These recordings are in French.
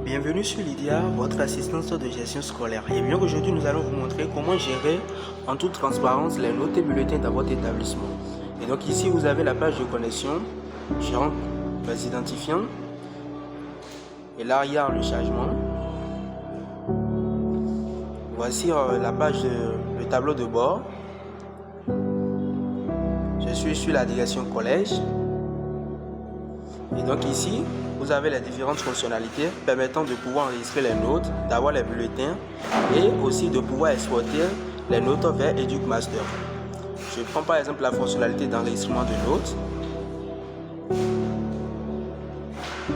Bienvenue sur Lydia, votre assistante de gestion scolaire. Et bien aujourd'hui, nous allons vous montrer comment gérer en toute transparence les notes et bulletins dans votre établissement. Et donc ici, vous avez la page de connexion, gérant les identifiants. Et là, il y a le chargement. Voici la page le tableau de bord. Je suis sur la direction collège. Et donc ici, vous avez les différentes fonctionnalités permettant de pouvoir enregistrer les notes, d'avoir les bulletins et aussi de pouvoir exporter les notes vers EducMaster. Je prends par exemple la fonctionnalité d'enregistrement de notes.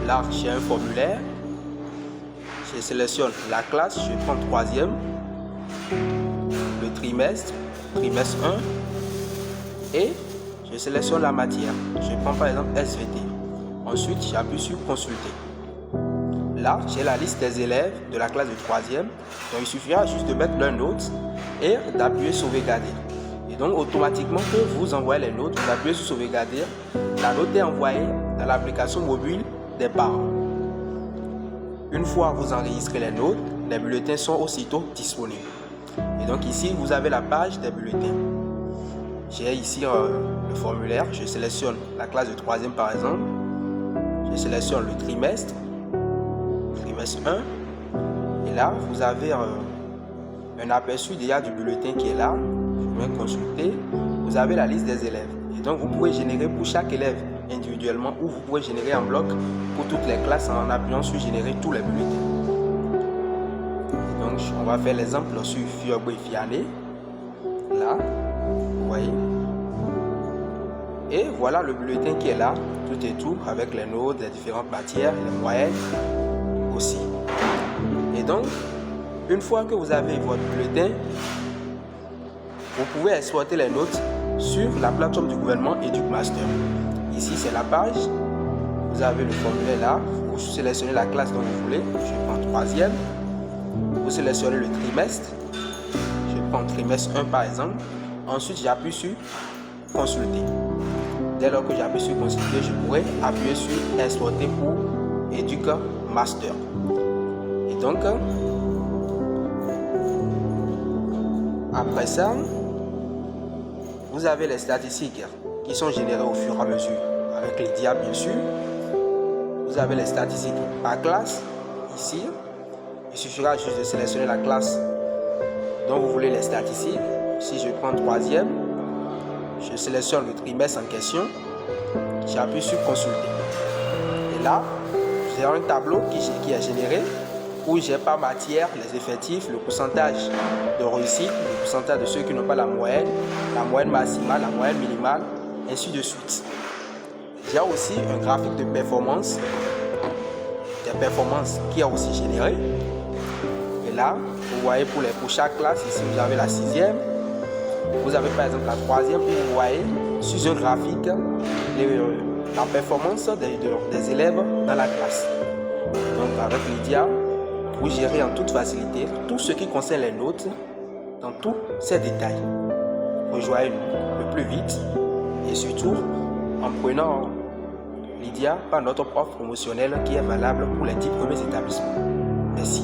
Là, j'ai un formulaire. Je sélectionne la classe, je prends troisième, le trimestre 1 et je sélectionne la matière. Je prends par exemple SVT. Ensuite, j'appuie sur consulter. Là, j'ai la liste des élèves de la classe de 3e. Donc, il suffira juste de mettre leurs notes et d'appuyer sauvegarder. Et donc, automatiquement, que vous envoyez les notes, vous appuyez sur sauvegarder. La note est envoyée dans l'application mobile des parents. Une fois que vous enregistrez les notes, les bulletins sont aussitôt disponibles. Et donc, ici, vous avez la page des bulletins. J'ai ici le formulaire. Je sélectionne la classe de 3e par exemple. Je sélectionne le trimestre 1 et là vous avez un aperçu déjà du bulletin qui est là. Je vais consulter. Vous avez la liste des élèves et donc vous pouvez générer pour chaque élève individuellement ou vous pouvez générer en bloc pour toutes les classes en appuyant sur générer tous les bulletins. Et donc on va faire l'exemple sur Fiorbo et Fiané. Là, vous voyez. Et voilà le bulletin qui est là, tout et tout, avec les notes, les différentes matières, les moyennes aussi. Et donc, une fois que vous avez votre bulletin, vous pouvez exporter les notes sur la plateforme du gouvernement EducMaster. Ici, c'est la page. Vous avez le formulaire là. Vous sélectionnez la classe dont vous voulez. Je prends 3e. Vous sélectionnez le trimestre. Je prends trimestre 1 par exemple. Ensuite, j'appuie sur consulter. Dès lors que j'appuie sur consulter, je pourrais appuyer sur exporter pour EducMaster. Et donc, après ça, vous avez les statistiques qui sont générées au fur et à mesure avec Lydia bien sûr. Vous avez les statistiques par classe ici. Il suffira juste de sélectionner la classe dont vous voulez les statistiques. Si je prends 3e, je sélectionne le trimestre en question, j'appuie sur consulter. Et là, j'ai un tableau qui est généré où j'ai par matière les effectifs, le pourcentage de réussite, le pourcentage de ceux qui n'ont pas la moyenne maximale, la moyenne minimale, ainsi de suite. J'ai aussi un graphique de performance, des performances qui est aussi généré. Et là, vous voyez pour chaque classe, ici vous avez la 6e. Vous avez par exemple la 3e où vous voyez sur un graphique la performance des élèves dans la classe. Donc avec Lydia, vous gérez en toute facilité tout ce qui concerne les notes dans tous ces détails. Rejoignez-nous le plus vite et surtout en prenant Lydia par notre offre promotionnelle qui est valable pour les 10 premiers établissements. Merci.